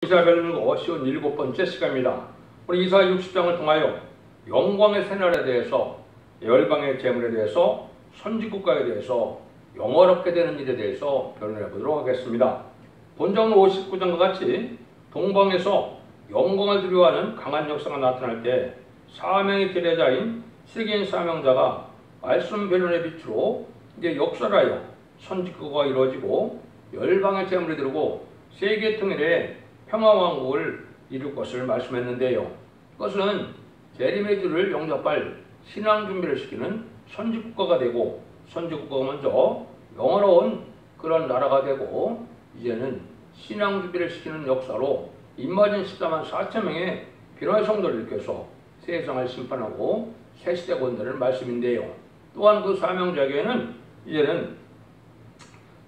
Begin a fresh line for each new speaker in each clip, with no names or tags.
이사별로 쉬운 7번째 시간입니다. 우리 이사 60장을 통하여 영광의 새날에 대해서, 열방의 재물에 대해서, 선지국가에 대해서, 영화롭게 되는 일에 대해서 변론해 보도록 하겠습니다. 본章 59장과 같이 동방에서 영광을 두려워하는 강한 역사가 나타날 때 사명의 계례자인 세계인 사명자가 말씀 변론의 빛으로 이제 역설하여 선지국가가 이루어지고 열방의 재물이 들고 세계 통일에 평화왕국을 이룰 것을 말씀했는데요. 그것은 재림의 주를 영접할 신앙 준비를 시키는 선지국가가 되고, 선지국가가 먼저 영화로운 그런 나라가 되고, 이제는 신앙 준비를 시키는 역사로 임마진 14만 4천 명의 변화의 성도를 일으켜서 세상을 심판하고 새 시대 건설을 말씀인데요. 또한 그 사명자에게는 이제는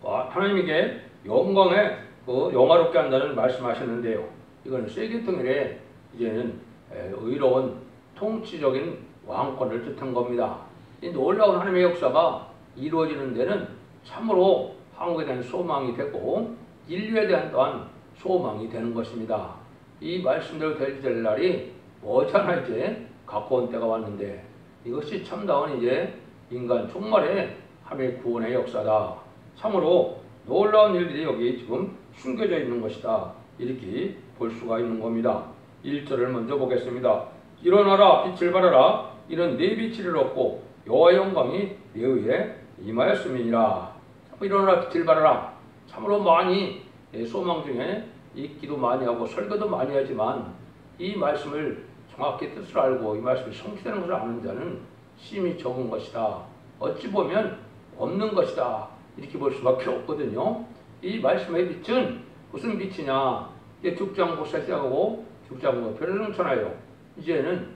하나님에게 영광에 영화롭게 한다는 말씀하셨는데요. 이거는 세계 통일에 이제는 의로운 통치적인 왕권을 뜻한 겁니다. 이 놀라운 하나님의 역사가 이루어지는 데는 참으로 한국에 대한 소망이 되고 인류에 대한 또한 소망이 되는 것입니다. 이 말씀대로 될 날이 머지않아 이제 가까운 때가 왔는데, 이것이 참다운 이제 인간 종말의 하나님의 구원의 역사다. 참으로 놀라운 일들이 여기 지금 숨겨져 있는 것이다. 이렇게 볼 수가 있는 겁니다. 1절을 먼저 보겠습니다. 일어나라, 빛을 발하라. 이는 네 빛을 얻고 여호와의 영광이 네 위에 임하였음이니라. 일어나라, 빛을 발하라. 참으로 많이 소망 중에 읽기도 많이 하고 설교도 많이 하지만 이 말씀을 정확히 뜻을 알고 이 말씀이 성취되는 것을 아는 자는 심히 적은 것이다. 어찌 보면 없는 것이다. 이렇게 볼 수밖에 없거든요. 이 말씀의 빛은 무슨 빛이냐? 이제 죽장부터 시작하고 죽장부 별능천하여 이제는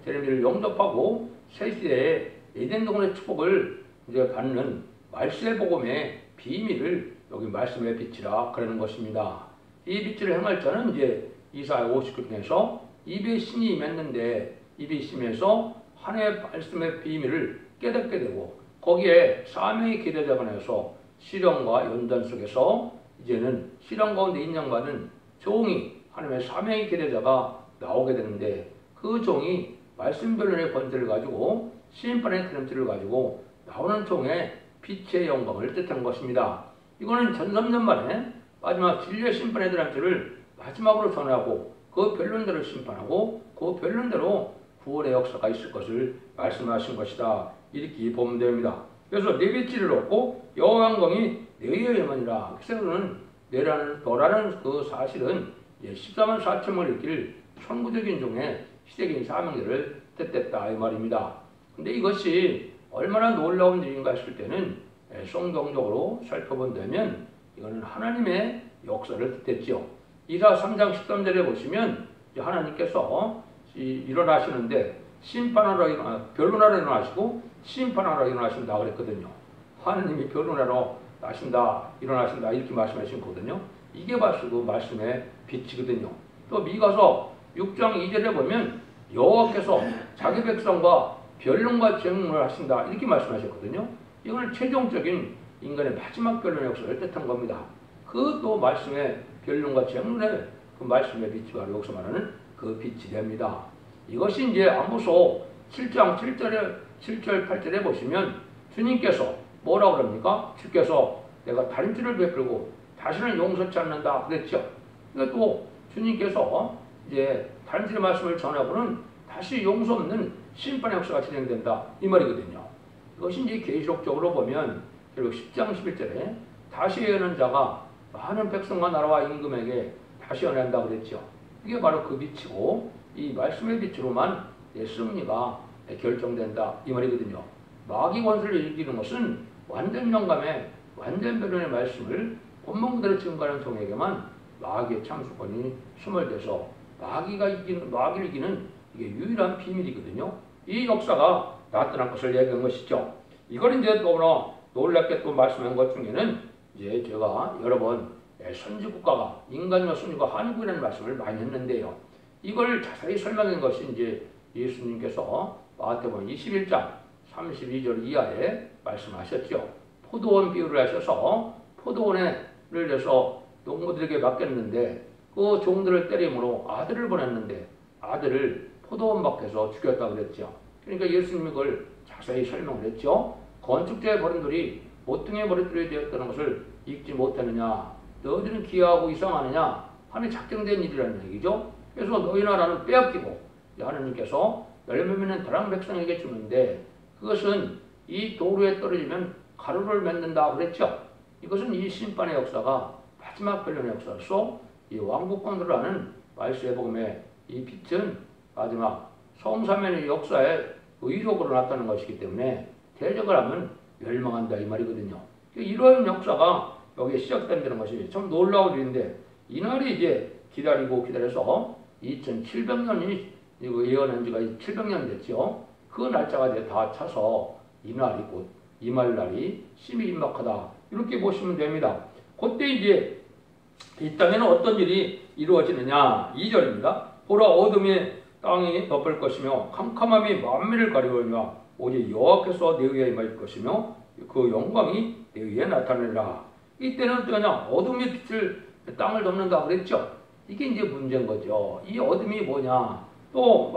재림을 영접하고 새 시대의 에덴 동안의 축복을 이제 받는 말씀의 복음의 비밀을 여기 말씀의 빛이라 그러는 것입니다. 이 빛을 행할 자는 이제 이사야 59장에서 입에 신이 임했는데, 입이 심해서 하나님의 말씀의 비밀을 깨닫게 되고, 거기에 사명의 기대자가 나서 시련과 연단 속에서 이제는 시련 가운데 인정받은 종이 하나님의 사명의 기대자가 나오게 되는데, 그 종이 말씀 변론의 권세를 가지고 심판의 드림틀을 가지고 나오는 종의 빛의 영광을 뜻한 것입니다. 이거는 1300년 만에 마지막 진리의 심판의 드림틀을 마지막으로 전하고 그 변론대로 심판하고 그 변론대로 구원의 역사가 있을 것을 말씀하신 것이다. 이렇게 보면 됩니다. 그래서 네 빛을 얻고 여호와 영광이 네 위에 임하니라. 그래서는 너라는 그 사실은 14만 4천 명을 일으킬 천구적인 종의 시대적인 사명들을 뜻했다 이 말입니다. 근데 이것이 얼마나 놀라운 일인가 했을 때는 성경적으로 살펴본다면 이거는 하나님의 역사를 뜻했지요. 이사 3장 13절에 보시면 하나님께서 일어나시는데 변론하러 일어나시고 심판하러 일어나신다 그랬거든요. 하나님이 변론하러 일어나신다 이렇게 말씀하신 거거든요. 이게 바로 그 말씀의 빛이거든요. 또 미가서 6장 2절에 보면 여호와께서 자기 백성과 변론과 재문을 하신다 이렇게 말씀하셨거든요. 이거는 최종적인 인간의 마지막 변론의 역사를 뜻한 겁니다. 그 또 말씀의 변론과 재문의 그 말씀의 빛이 바로 여기서 말하는 그 빛이 됩니다. 이것이 이제 아모스 7장 7절 8절에 보시면 주님께서 뭐라고 그럽니까? 주께서 내가 단죄를 베풀고 다시는 용서치 않는다 그랬죠. 그러니까 또 주님께서 이제 단죄의 말씀을 전하고는 다시 용서 없는 심판의 역사가 진행된다 이 말이거든요. 이것이 이제 계시록적으로 보면 결국 10장 11절에 다시 예언한 자가 많은 백성과 나라와 임금에게 다시 연한다 그랬죠. 이게 바로 그 빛이고 이 말씀의 빛으로만 승리가 결정된다 이 말이거든요. 마귀 권세를 이기는 것은 완전 영감의 완전 변론의 말씀을 본문 그대로 증거하는 종에게만 마귀의 참수권이 소멸돼서 마귀를 이기는 이게 유일한 비밀이거든요. 이 역사가 나타난 것을 얘기한 것이죠. 이걸 이제 너무나 놀랍게 또 말씀한 것 중에는 이제 제가 여러 번 선지국가가 인간과 선지국가 한국이라는 말씀을 많이 했는데요. 이걸 자세히 설명한 것이 이제 예수님께서 마태복음 21장 32절 이하에 말씀하셨죠. 포도원 비유를 하셔서 포도원을 내서 농부들에게 맡겼는데 그 그 종들을 때림으로 아들을 보냈는데 아들을 포도원 밖에서 죽였다고 그랬죠. 그러니까 예수님이 그걸 자세히 설명을 했죠. 건축자의 버림돌이 모퉁이의 머릿돌이 되었다는 것을 읽지 못하느냐, 너희들은 기이하고 이상하느냐 하며 작정된 일이라는 얘기죠. 그래서 너희 나라는 빼앗기고 하나님께서 열매 맺는 다른 백성에게 주는데 그것은 이 도로에 떨어지면 가루를 맺는다 그랬죠. 이것은 이 심판의 역사가 마지막 변론의 역사로서 이 왕국권으로 하는 말세의 복음의 이 빛은 마지막 성사면의 역사의 의록으로 나타나는 것이기 때문에 대적을 하면 멸망한다 이 말이거든요. 이러한 역사가 여기에 시작된다는 것이 참 놀라운 일인데 이날이 이제 기다려서 2700년이 예언한 지가 700년 됐죠. 그 날짜가 이제 다 차서 이날이 곧 이말날이 심히 임박하다 이렇게 보시면 됩니다. 그때 이제 이 땅에는 어떤 일이 이루어지느냐 2절입니다. 보라 어둠이 땅이 덮을 것이며 캄캄함이 만민을 가리우며 오직 여호와께서 내 위에 임할 것이며 그 영광이 내 위에 나타내리라. 이때는 어떠냐 어둠이 빛을 땅을 덮는다 그랬죠. 이게 이제 문제인 거죠. 이 어둠이 뭐냐 또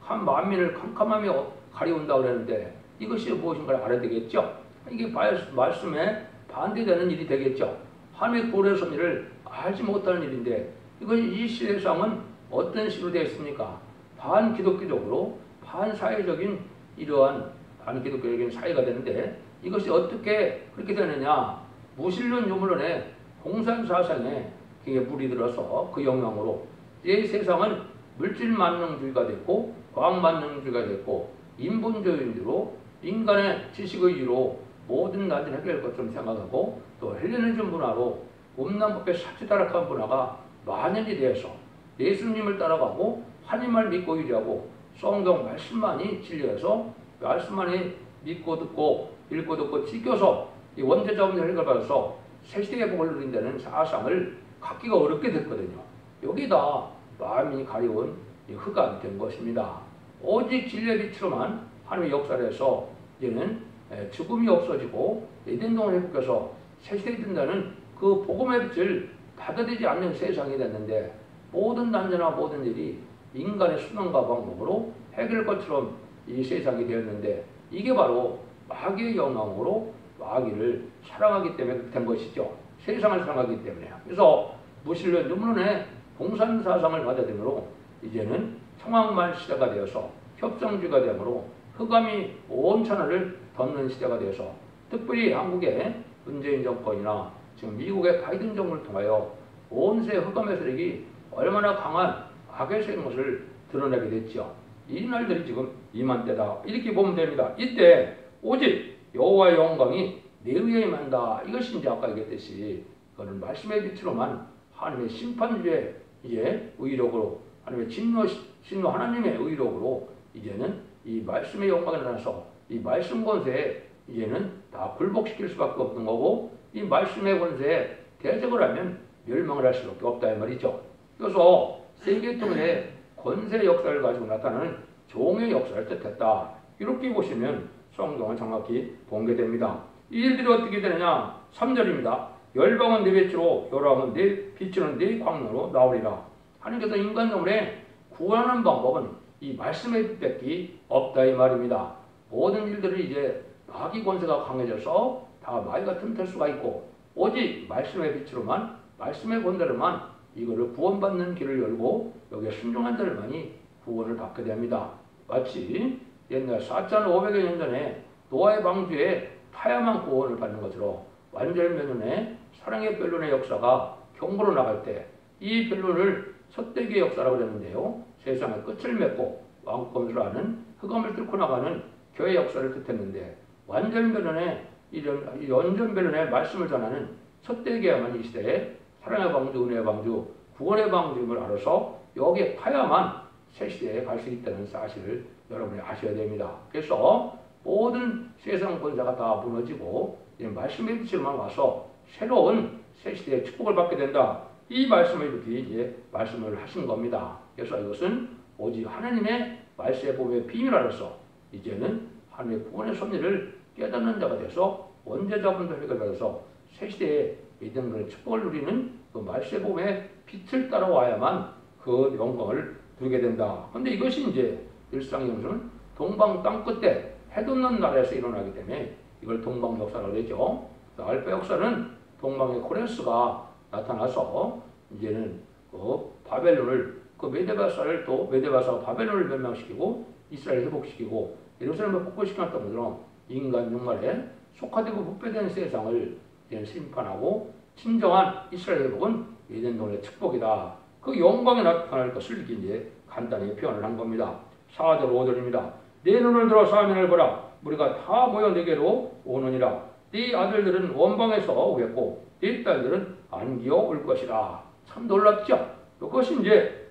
한 만민을 캄캄함이 가리운다 그랬는데 이것이 무엇인가를 알아야 되겠죠. 이게 말씀에 반대되는 일이 되겠죠. 하나님의 구원의 섭리를 알지 못하는 일인데 이 시대상은 어떤 식으로 되어 있습니까? 반기독교적으로 반사회적인 이러한 반기독교적인 사회가 되는데 이것이 어떻게 그렇게 되느냐 무신론 유물론의 공산사상에 물이 들어서 그 영향으로 이 세상은 물질만능주의가 됐고 과학만능주의가 됐고 인본주의로 인간의 지식의 위로 모든 난제를 해결할 것처럼 생각하고 또 헬레니즘 문화로 음란법의 사치다락한 문화가 만연이 되어서 예수님을 따라가고 하나님을 믿고 일하고 성경 말씀만이 진리여서 말씀만이 믿고 듣고 읽고 듣고 지켜서 이 원죄자원의 해결받아서 새시대의 복을 누린다는 사상을 갖기가 어렵게 됐거든요. 여기다 마음이 가려운 흑암이 된 것입니다. 오직 진리의 빛으로만 하나님의 역사를 해서 이제는 죽음이 없어지고 에덴동을 회복해서 새시대에 든다는 그 복음의 빛을 받아들이지 않는 세상이 됐는데 모든 난제나 모든 일이 인간의 수단과 방법으로 해결할 것처럼 이 세상이 되었는데 이게 바로 마귀의 영향으로 마귀를 사랑하기 때문에 된 것이죠. 세상을 사랑하기 때문에. 그래서 무신론 유물론의 공산사상을 받아들이므로 이제는 청왕말 시대가 되어서 협정주의가 되므로 흑암이 온 천하를 덮는 시대가 되어서 특별히 한국의 문재인 정권이나 지금 미국의 바이든 정부를 통하여 온 세계 흑암의 세력이 얼마나 강한 악의 세인 것을 드러내게 됐죠. 이 날들이 지금 이맘때다 이렇게 보면 됩니다. 이때 오직 여호와의 영광이 내 위에 임한다. 이것이 이제 아까 얘기했듯이 그거는 말씀의 빛으로만 하나님의 심판주의 이제 의력으로 하나님의 진노 하나님의 의력으로 이제는 이 말씀의 영광이 나타나서 이 말씀 권세에 이제는 다 굴복시킬 수밖에 없는 거고 이 말씀의 권세에 대적을 하면 멸망을 할 수밖에 없다 이 말이죠. 그래서 세계통일의 권세 역사를 가지고 나타나는 종의 역사를 뜻했다. 이렇게 보시면 성경은 정확히 본게됩니다. 이 일들이 어떻게 되느냐 3절입니다. 열방은 내 빛으로 요람은 내 빛으로는 내 광로로 나오리라. 하나님께서 인간 영혼에 구원하는 방법은 이 말씀의 빛밖에 없다 이 말입니다. 모든 일들이 이제 마귀 권세가 강해져서 다 마귀가 틈탈 수가 있고 오직 말씀의 빛으로만 말씀의 권세로만 이거를 구원받는 길을 열고 여기에 순종한 자들만이 구원을 받게 됩니다. 마치 옛날 4,500여 년 전에 노아의 방주에 타야만 구원을 받는 것으로 완전면연의 사랑의 변론의 역사가 경고로 나갈 때 이 변론을 첫대기의 역사라고 그랬는데요. 세상의 끝을 맺고 왕권을 하는 흑암을 뚫고 나가는 교회 역사를 뜻했는데 완전변론의 이 연전변론의 말씀을 전하는 첫 대기야만 이 시대에 사랑의 방주, 은혜의 방주, 구원의 방주임을 알아서 여기에 타야만 새 시대에 갈 수 있다는 사실을 여러분이 아셔야 됩니다. 그래서 모든 세상 권세가 다 무너지고 말씀의 빛으로만 와서 새로운 새 시대의 축복을 받게 된다. 이 말씀을 이렇게 이제 말씀을 하신 겁니다. 그래서 이것은 오직 하나님의 말씀의 복음의 비밀로서 이제는 하나님의 구원의 섭리를 깨닫는 자가 돼서 원죄자분들 해결받아서 새 시대에 이런 축복을 누리는 그 말세 복음의 빛을 따라와야만 그 영광을 누리게 된다. 그런데 이것이 이제 일상영수는 동방 땅 끝에 해돋는 나라에서 일어나기 때문에 이걸 동방 역사라고 그러죠. 알파 역사는 동방의 코레스가 나타나서 이제는 그 바벨론을 그 메데바사를 또 메데바사가 바벨론을 멸망시키고 이스라엘을 회복시키고 예루살렘을 복구시켰던 것처럼 인간 종말에 속화되고 부패된 세상을 이제 심판하고 진정한 이스라엘 회복은 에덴 동의 축복이다. 그 영광에 나타날 것을 이제 간단히 표현을 한 겁니다. 4절 5절입니다. 내 눈을 들어 사면을 보라. 우리가 다 모여 내게로 오느니라. 네 아들들은 원방에서 오겠고 네 딸들은 안기어 올 것이라. 참 놀랍죠? 그것이 이제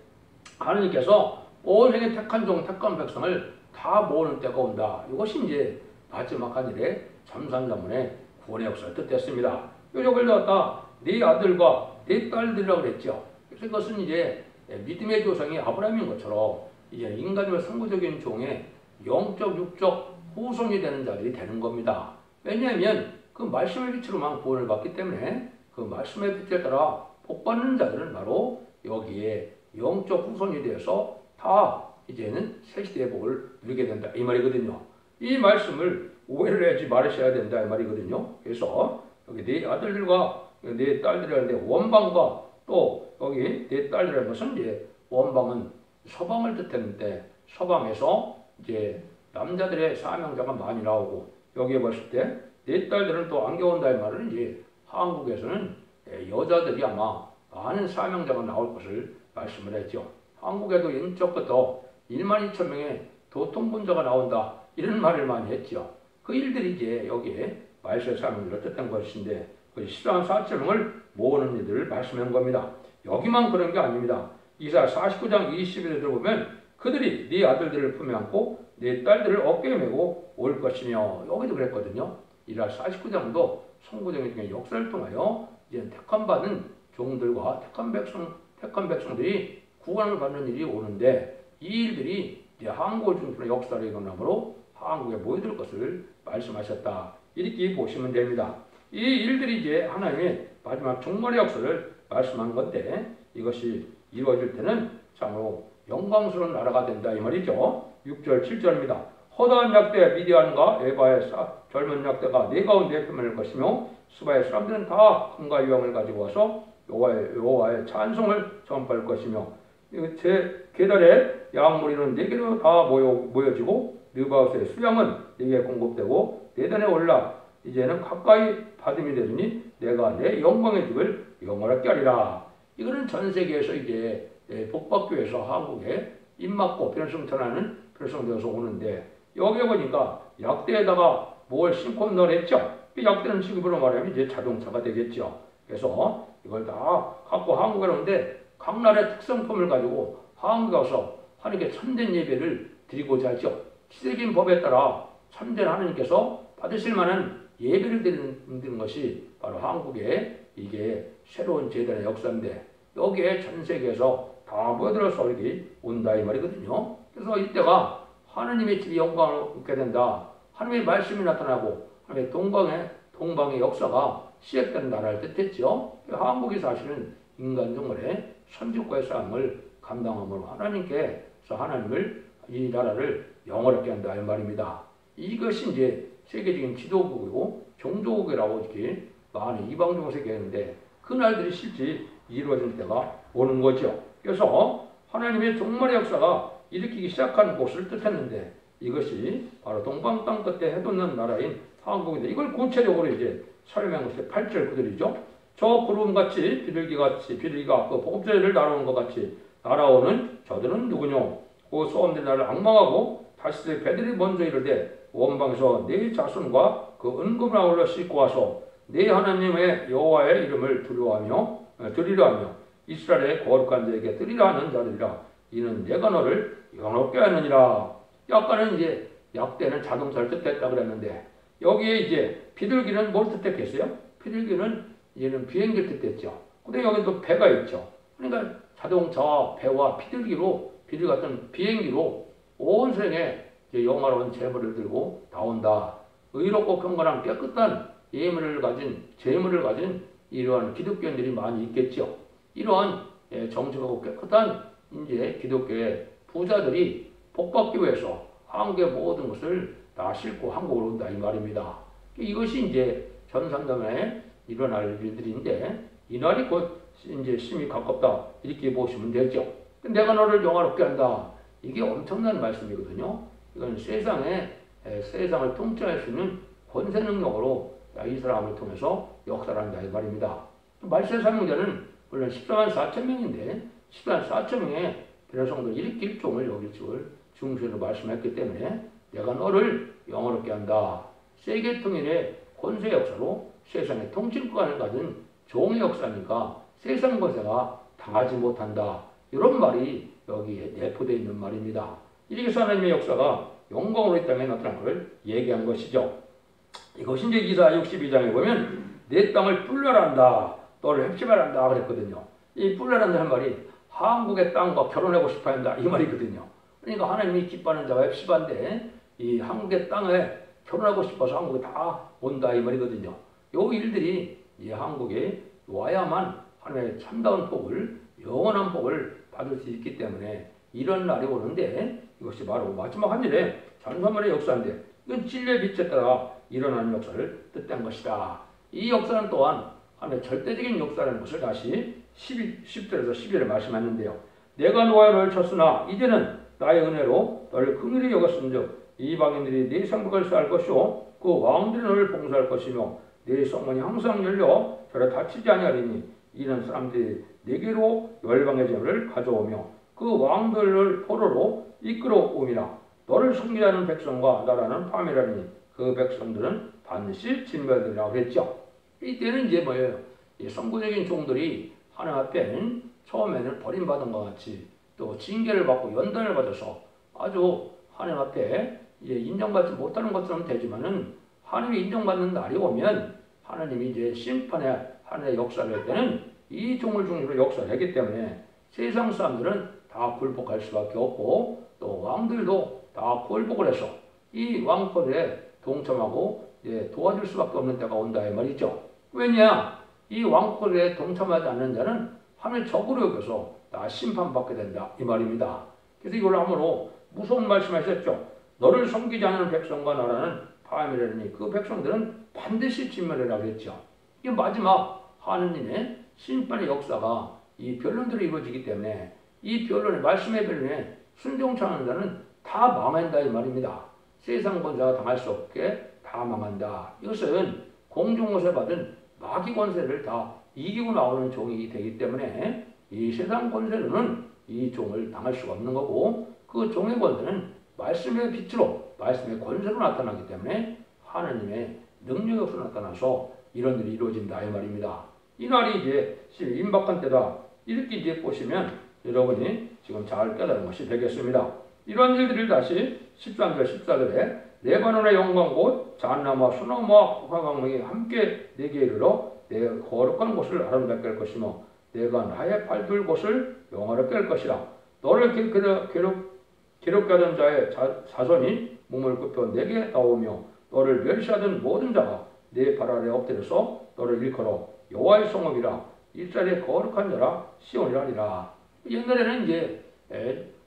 하나님께서 온 세계 택한 종 택한 백성을 다 모으는 때가 온다. 이것이 이제 마지막 하늘의 참산자문의 구원의 역사를 뜻했습니다. 이걸 갖다 네 아들과 네 딸들이라고 그랬죠. 그래서 이것은 이제 믿음의 조상이 아브라함인 것처럼 이제 인간의 선구적인 종의 영적 육적 후손이 되는 자들이 되는 겁니다. 왜냐하면 그 말씀의 빛으로만 구원을 받기 때문에 그 말씀의 빛에 따라 복받는 자들은 바로 여기에 영적 후손이 되어서 다 이제는 새시대의 복을 누리게 된다 이 말이거든요. 이 말씀을 오해를 하지 말으셔야 된다 이 말이거든요. 그래서 여기 네 아들들과 네 딸들이라는데 원방과 또 여기 네 딸들이라는 것은 이제 원방은 서방을 뜻했는데 서방에서 이제 남자들의 사명자가 많이 나오고 여기에 봤을 때 네 딸들은 또 안겨온다 이 말은 이제 한국에서는 여자들이 아마 많은 사명자가 나올 것을 말씀을 했죠. 한국에도 인적부터 1만 2천 명의 도통분자가 나온다 이런 말을 많이 했죠. 그 일들이 이제 여기에 말세 사명자를 뜻한 것인데 그 14,400명을 모으는 일들을 말씀한 겁니다. 여기만 그런 게 아닙니다. 이사 49장 20절에 들어보면 그들이 네 아들들을 품에 안고 네 딸들을 어깨에 메고 올 것이며 여기도 그랬거든요. 이라 49장도 선구적인 중에 역사를 통하여 이제 택함받은 종들과 택한 백성들이 구원을 받는 일이 오는데 이 일들이 이제 한국을 중심으로 역사를 일어나므로 한국에 모여들 것을 말씀하셨다. 이렇게 보시면 됩니다. 이 일들이 이제 하나님의 마지막 종말의 역사를 말씀한 건데 이것이 이루어질 때는 참으로 영광스러운 나라가 된다 이 말이죠. 6절 7절입니다. 허다한 약대 미디안과 에바의 젊은 약대가 네 가운데 표면을 것이며 수바의 사람들은 다 금과 유황을 가지고 와서 여호와의 찬송을 전파할 것이며 제 계달의 양무리는 네개로 다 모여지고 느바웃의 수량은 네게 공급되고 내단에 올라 이제는 가까이 받음이 되리니 내가 내 영광의 집을 영원하게 하리라. 이거는 전 세계에서 이제 복받교회에서 한국에 입맞고 편성전하는 편성되어서 오는데 여기 보니까 약대에다가 뭘 심고 넣었죠. 이 약대는 지금으로 말하면 이제 자동차가 되겠죠. 그래서 이걸 다 갖고 한국에 오는데 각 나라의 특성품을 가지고 한국에 와서 하나님께 참된 예배를 드리고자 하죠. 시대적인 법에 따라 참된 하나님께서 받으실 만한 예배를 드리는 것이 바로 한국의 이게 새로운 제단의 역사인데 여기에 전 세계에서 다 모여들어서 여기 온다 이 말이거든요. 그래서 이때가 하나님의 집이 영광을 얻게 된다. 하나님의 말씀이 나타나고 하나님의 동방의 역사가 시작되는 나라를 뜻했죠. 한국이 사실은 인간 종말의 선지국가의 싸움을 감당함으로 하나님께서 하나님을 이 나라를 영원하게 한다 이 말입니다. 이것이 이제 세계적인 지도국이고 종조국이라고 이렇게 많은 이방종 세계인데 그 날들이 실제 이루어질 때가 오는 거죠. 그래서 하나님의 종말의 역사가 일으키기 시작한 곳을 뜻했는데 이것이 바로 동방 땅 끝에 해돋는 나라인 한국인데 이걸 구체적으로 이제 설명한 것이 8절 그들이죠. 저 구름같이 비둘기가 그 복음제를 날아오는 것 같이 날아오는 저들은 누구뇨? 그 소음들이 나를 악망하고 다시 배들이 먼저 이르되 원방에서 네 자손과 그 은금을 아울러 싣고 와서 네 하나님의 여호와의 이름을 드리려 하며 이스라엘의 거룩한 자에게 드리려 하는 자들이라. 이는 내가 너를 영롭게 하느니라. 약간은 이제 약대는 자동차를 뜻했다 그랬는데 여기에 이제 비둘기는 뭘 뜻했겠어요? 비둘기는 이제는 비행기를 뜻했죠. 근데 여기 또 배가 있죠. 그러니까 자동차와 배와 비둘기 같은 비행기로 온 세상에 영화로운 재물을 들고 나온다. 의롭고 경건한 깨끗한 재물을 가진 이러한 기독교인들이 많이 있겠죠. 이러한 정직하고 깨끗한 이제 기독교의 부자들이 복받기 위해서 한국의 모든 것을 다 싣고 한국으로 온다 이 말입니다. 이것이 이제 전산담에 일어날 일들인데 이 날이 곧 이제 심히 가깝다 이렇게 보시면 되죠. 내가 너를 영화롭게 한다. 이게 엄청난 말씀이거든요. 이건 세상을 통치할 수 있는 권세 능력으로 이 사람을 통해서 역사를 한다 이 말입니다. 말세 사명자는 물론 14만 4천 명인데 14만 4천 명의 백성들 일으킬 종을 여길 줄 중시로 말씀했기 때문에 내가 너를 영화롭게 한다. 세계통일의 권세 역사로 세상의 통치권을 가진 종의 역사니까 세상 권세가 당하지 못한다. 이런 말이 여기에 내포되어 있는 말입니다. 이렇게 해서 하나님의 역사가 영광으로 이 땅에 나타난 것을 얘기한 것이죠. 이것이 이제 이사야 62장에 보면 내 땅을 뿔려란다. 너를 헵시바란다 그랬거든요. 이 뿔려란다는 말이 한국의 땅과 결혼하고 싶어 한다 이 말이거든요. 그러니까 하나님이 기뻐하는 자가 헵시바인데 이 한국의 땅에 결혼하고 싶어서 한국에 다 온다 이 말이거든요. 요 일들이 이 한국에 와야만 하나님의 참다운 복을 영원한 복을 받을 수 있기 때문에 이런 날이 오는데 이것이 바로 마지막 한 일에 전산말의 역사인데 이건 진리의 빛에 따라 일어나는 역사를 뜻한 것이다. 이 역사는 또한 하나님의 절대적인 역사라는 것을 다시 10절에서 11절에 말씀하는데요. 내가 노아의 너를 쳤으나 이제는 나의 은혜로 너를 긍휼히 여겼은즉 이방인들이 네 상복을 쌓을 것이요 그 왕들이 너를 봉사할 것이며 네 성문이 항상 열려 저를 다치지 아니하리니 이런 사람들이 네게로 열방의 재물을 가져오며 그 왕들을 포로로 이끌어오미라. 너를 섬기라는 백성과 나라는 파멸하리니 그 백성들은 반드시 진멸되리라 그랬죠. 이때는 이제 뭐예요? 이 선구적인 종들이 하나님 앞에는 처음에는 버림받은 것 같이 또 징계를 받고 연단을 받아서 아주 하나님 앞에 이제 인정받지 못하는 것처럼 되지만은 하나님이 인정받는 날이 오면 하나님이 이제 심판의 하나님의 역사를 할 때는 이 종을 중심으로 역사를 하기 때문에 세상 사람들은 다 굴복할 수밖에 없고 또 왕들도 다 굴복을 해서 이 왕권에 동참하고 도와줄 수밖에 없는 때가 온다 이 말이죠. 왜냐? 이 왕권에 동참하지 않는 자는 하늘 적으로 여겨서 다 심판받게 된다 이 말입니다. 그래서 이걸 함으로 무서운 말씀하셨죠. 너를 섬기지 않는 백성과 나라는 파멸하리니 그 백성들은 반드시 진멸하라 그랬죠. 이게 마지막 하느님의 심판의 역사가 이 변론대로 이루어지기 때문에 이 변론의 말씀의 변론에 순종치 않는 자는 다 망한다 이 말입니다. 세상 권세가 당할 수 없게 다 망한다. 이것은 공중권세 받은 마귀 권세를 다 이기고 나오는 종이 되기 때문에 이 세상 권세로는 이 종을 당할 수가 없는 거고 그 종의 권세는 말씀의 빛으로 말씀의 권세로 나타나기 때문에 하나님의 능력으로 나타나서 이런 일이 이루어진다 이 말입니다. 이 날이 이제 임박한 때다 이렇게 이제 보시면 여러분이 지금 잘 깨달은 것이 되겠습니다. 이런 일들을 다시 13절 14절에 레바논의 영광 곧 잣나무와 소나무와 화강목이 함께 내게 이르러 내 거룩한 곳을 아름답게 할 것이며 내가 나의 발둘 곳을 영화롭게 할 것이라. 너를 괴롭게 하던 자의 자손이 몸을 굽혀 내게 나오며 너를 멸시하던 모든 자가 내 발 아래 엎드려서 너를 일컬어 여호와의 성읍이라 이스라엘의 거룩한 자라 시온이라 하리라. 옛날에는 이제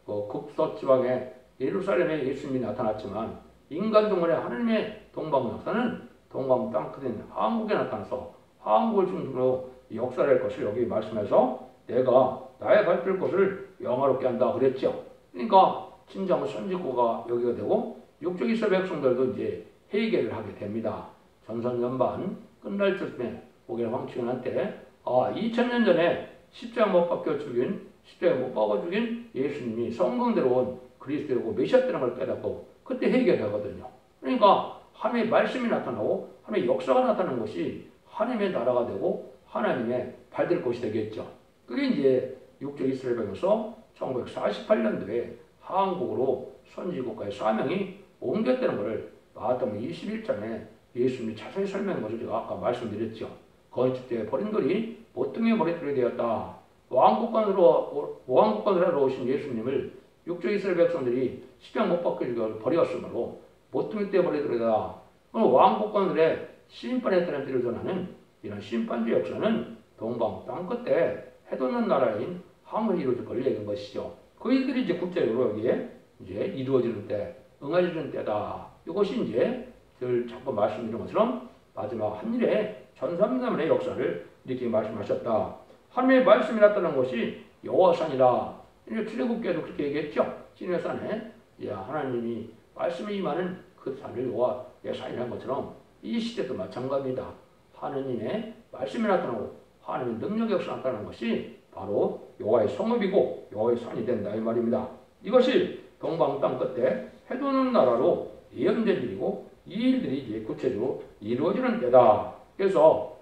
북서지방에 예루살렘에 예수님이 나타났지만 인간 동물의 하나님의 동방 역사는 동방 땅끝인 한국에 나타나서 한국을 중심으로 역사를 할 것을 여기 말씀해서 내가 나의 발길 곳을 영화롭게 한다 그랬죠. 그러니까 진정 선지고가 여기가 되고 육적 이스라엘 백성들도 이제 회개를 하게 됩니다. 전선연반 끝날 쯤에 고개를 황치곤 한때 2000년 전에 십자가 못 박혀 죽인 십자가 못 박아 죽인 예수님이 성경대로 온 그리스도고 메시아라는 걸 깨닫고 그때 회개하거든요. 그러니까 하나님의 말씀이 나타나고 하나님의 역사가 나타나는 것이 하나님의 나라가 되고 하나님의 발될 곳이 되겠죠. 그게 이제 육적 이스라엘에서 1948년도에 한국으로 선지국가의 사명이 옮겼다는 것을 마태복음 21장에 예수님이 자세히 설명한 것을 제가 아까 말씀드렸죠. 건축 때 버린 돌이 모퉁이에 머리털이 되었다. 왕국관으로 오신 예수님을 육적 이스라엘 백성들이 십자가 못 박혀 버렸으므로 모퉁이 때 머리털이다. 왕국관들의 심판에 따른 뜻을 전하는 이런 심판주 역사는 동방 땅끝에 해돋는 나라인 함을 이루어질 걸 얘기한 것이죠. 그 일들이 이제 국제적으로 여기에 이제 이루어지는 때, 응해지는 때다. 이것이 이제 늘 자꾸 말씀드린 것처럼 마지막 한일의 전삼삼의 역사를 이렇게 말씀하셨다. 하나님의 말씀이 나타난 것이 여호와산이라. 출애굽기에도 그렇게 얘기했죠. 시내산에 하나님이 말씀이 임하는 그 산을 여호와의 산이라는 것처럼 이 시대도 마찬가지입니다. 하나님의 말씀이 나타나고 하나님의 능력의 역사가 나타나는 것이 바로 여호와의 성읍이고 여호와의 산이 된다 이 말입니다. 이것이 동방 땅 끝에 해돋는 나라로 예언된 일이고 이 일들이 이제 구체적으로 이루어지는 때다. 그래서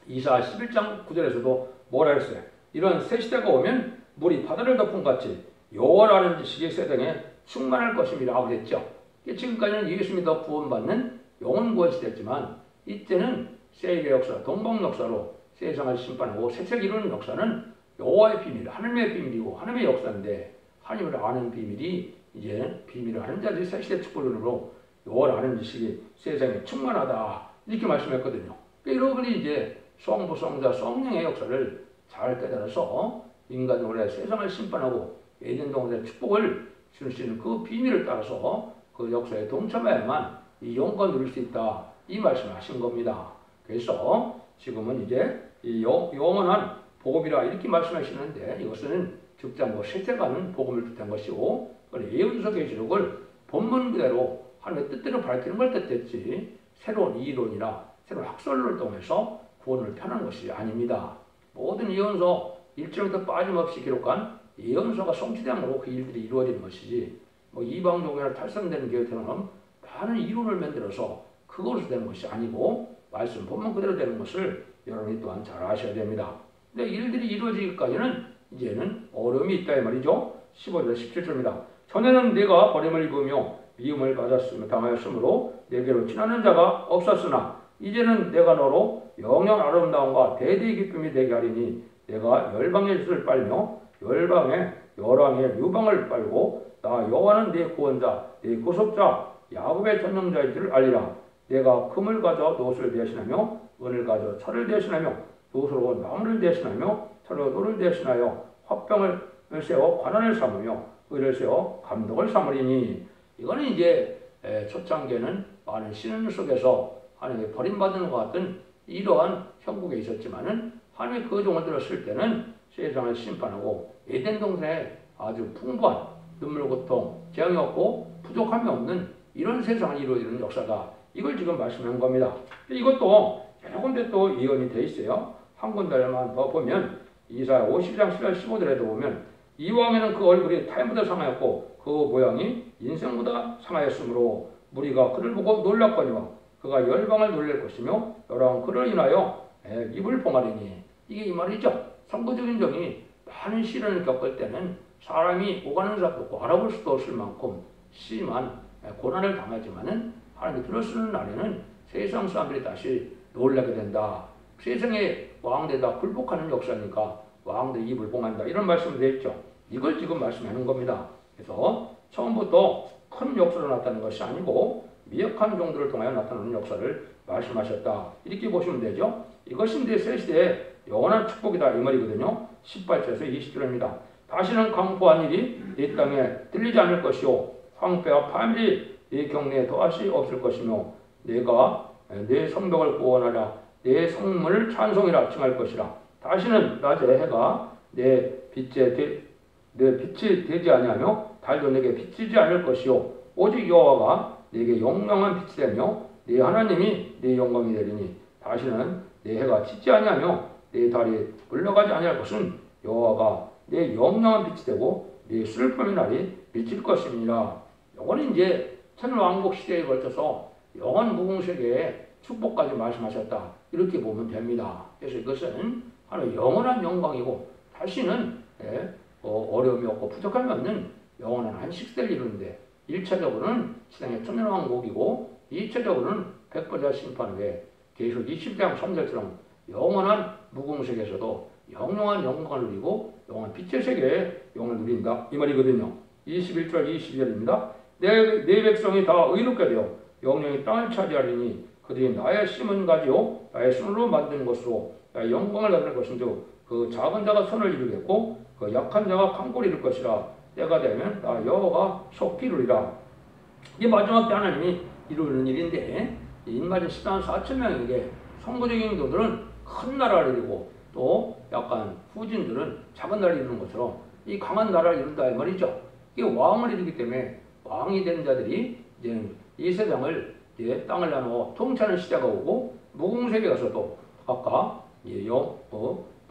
이사 11장 9절에서도 뭐라 했어요? 이런 새 시대가 오면 물이 바다를 덮은 같이 여호와라는 지식의 세상에 충만할 것입니다. 그랬죠. 지금까지는 예수 믿어 구원받는 영혼 구원 시대였지만 이때는 세일의 역사, 동방 역사로 세상을 심판하고 세세를 이루는 역사는 여호와의 비밀, 하나님의 비밀이고 하나님의 역사인데 하나님을 아는 비밀이 이제 비밀을 아는 자들이 새 시대 축복으로 여호와를 아는 지식이 세상에 충만하다 이렇게 말씀했거든요. 여러분이 이제 성부, 성자, 성령의 역사를 잘 깨달아서 인간으로 세상을 심판하고 에덴 동산의 축복을 줄 수 있는 그 비밀을 따라서 그 역사에 동참해야만 이 영광을 누릴 수 있다 이 말씀을 하신 겁니다. 그래서 지금은 이제 이 영원한 복음이라 이렇게 말씀하시는데 이것은 즉장고 세세가는 복음을 뜻한 것이고 예언서 계시록을 본문 그대로 하나님의 뜻대로 밝히는 걸 뜻했지 새로운 이론이나 새로운 학설을 통해서 구원을 펴는 것이 아닙니다. 모든 예언서 일절부터 빠짐없이 기록한 예언서가 성취됨으로 그 일들이 이루어지는 것이지 이방 종교나 탈선되는 교회처럼 많은 이론을 만들어서 그것으로 되는 것이 아니고 말씀 본문 그대로 되는 것을 여러분이 또한 잘 아셔야 됩니다. 근데 일들이 이루어지기까지는 이제는 어려움이 있다 이 말이죠. 15절 17절입니다. 전에는 내가 버림을 입으며 미움을 당하였으므로 내게로 친하는 자가 없었으나 이제는 내가 너로 영영 아름다움과 대대의 기쁨이 되게 하리니 내가 열방의 젖을 빨며 열방의 열왕의 유방을 빨고 나 여호와는 내 구원자 내 구속자 야곱의 전능자인 줄을 알리라. 내가 금을 가져 노스를 대신하며 은을 가져 철을 대신하며 노스로 나무를 대신하며 철로 돌을 대신하여 화병을 세워 관원을 삼으며 의를 세워 감독을 삼으리니. 이거는 이제 초창기에는 많은 신은 속에서 하나님의 버림받는 것 같은 이러한 형국에 있었지만은 하나님의 그 종을 들었을 때는 세상을 심판하고 에덴 동산에 아주 풍부한 눈물 고통, 재앙이 없고 부족함이 없는 이런 세상을 이루어지는 역사다. 이걸 지금 말씀한 겁니다. 이것도 여러 군데 또 예언이 돼 있어요. 한 군데만 더 보면 이사야 50장 10절 15절에도 보면 이 왕에는 그 얼굴이 타인보다 상하였고 그 모양이 인생보다 상하였으므로 무리가 그를 보고 놀랐거니와 그가 열방을 놀릴 것이며 여러 그를 인하여 입을 봉하리니. 이게 이 말이죠. 선거적인 정이 많은 시련을 겪을 때는 사람이 오가는 사도 없고 알아볼 수도 없을 만큼 심한 고난을 당하지만은 하나님이 들어쓰는 날에는 세상 사람들이 다시 놀라게 된다. 세상의 왕들이 다 굴복하는 역사니까 왕들이 입을 봉한다. 이런 말씀을 드렸죠. 이걸 지금 말씀하는 겁니다. 그래서 처음부터 큰 역사로 나타나는 것이 아니고 미약한 종들을 통하여 나타나는 역사를 말씀하셨다. 이렇게 보시면 되죠. 이것이 이제 새 시대의 영원한 축복이다 이 말이거든요. 18절에서 20절입니다. 다시는 강포한 일이 이 땅에 들리지 않을 것이요 황폐와 파멸이 이 경내에 더하시 없을 것이며 내가 내 성벽을 구원하라 내 성문을 찬송이라 칭할 것이라. 다시는 낮에 해가 내 빛이 되지 아니하며 달도 내게 비치지 않을 것이요 오직 여호와가 내게 영영한 빛이 되며 내 하나님이 내 영광이 되리니 다시는 내 해가 짖지 아니하며 내 달이 물러가지 아니할 것은 여호와가 내 영영한 빛이 되고 내 슬픔의 날이 미칠 것입니다. 이거는 이제 천왕국 시대에 걸쳐서 영원 무궁세계의 축복까지 말씀하셨다. 이렇게 보면 됩니다. 그래서 이것은 하나의 영원한 영광이고 다시는 어려움이 없고 부족함이 없는 영원한 안식세를 이루는데 1차적으로는 세상의 천년왕국이고 2차적으로는 백보자 심판 후에 계속 20장 3절처럼 영원한 무궁세계에서도 영영한 영광을 누리고 영원한 빛의 세계에 영을 누린다. 이 말이거든요. 21절 22절입니다. 내 백성이 다 의롭게 되어 영영이 땅을 차지하리니 그들이 나의 심은 가지요 나의 손으로 만든 것으로 나의 영광을 나타낼 것인데 그 작은 자가 손을 이루겠고 그 약한 자가 강골 이룰 것이라. 때가 되면 나 여호와가 속히 이루리라. 이게 마지막 때 하나님이 이루는 일인데 인마저 14만 4천 명에게 선거적인 경우들은 큰 나라를 이루고 또 약간 후진들은 작은 나라를 이루는 것처럼 이 강한 나라를 이룬다 이 말이죠. 이게 왕을 이루기 때문에 왕이 되는 자들이 이제 이 세상을 이제 땅을 나누어 통치하는 시대가 오고 무공세에 가서도 각각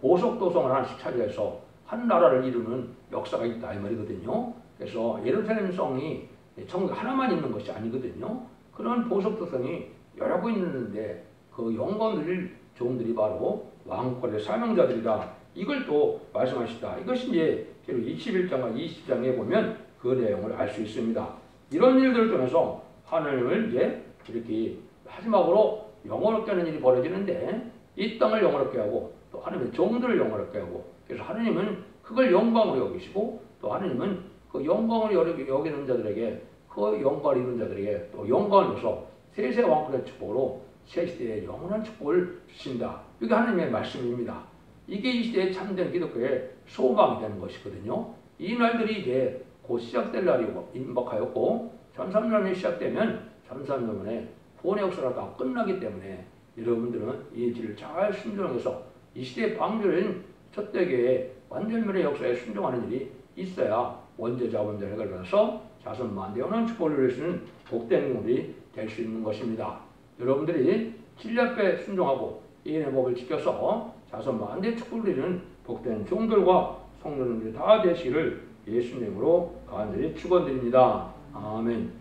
보석 도성을 하나씩 차지해서 한 나라를 이루는 역사가 있다 이 말이거든요. 그래서 예루살렘 성이 천국 하나만 있는 것이 아니거든요. 그런 보석 도성이 여러 개 있는데 그 영광 누릴 종들이 바로 왕권의 사명자들이다. 이걸 또 말씀하시다. 이것이 이제 21장과 20장에 보면 그 내용을 알 수 있습니다. 이런 일들을 통해서 하나님을 이제 이렇게 마지막으로 영원롭게 하는 일이 벌어지는데 이 땅을 영원롭게 하고 또 하나님의 종들을 영원롭게 하고 그래서 하나님은 그걸 영광으로 여기시고 또 하나님은 그 영광을 여기는 자들에게 그 영광을 이루는 자들에게 또 영광을 줘서 세세 왕권의 축복으로 새 시대에 영원한 축복을 주신다. 이게 하나님의 말씀입니다. 이게 이 시대의 참된 기독교의 소망이 되는 것이거든요. 이 날들이 이제 곧 시작될 날이 임박하였고 전삼년이 시작되면 전삼년에 구원의 역사가 다 끝나기 때문에 여러분들은 이 길을 잘 순종해서 이 시대의 방주인 첫대교의 완전멸의 역사에 순종하는 일이 있어야 원죄 자본자를 걸러서 자손 만대원한 축복을 누릴 수 있는 복된 공들이 될 수 있는 것입니다. 여러분들이 진리앞에 순종하고 이인의 법을 지켜서 자손 만대 축복을 누리는 복된 종들과 성도님들이 다 되시기를 예수님으로 간절히 축원드립니다. 아멘.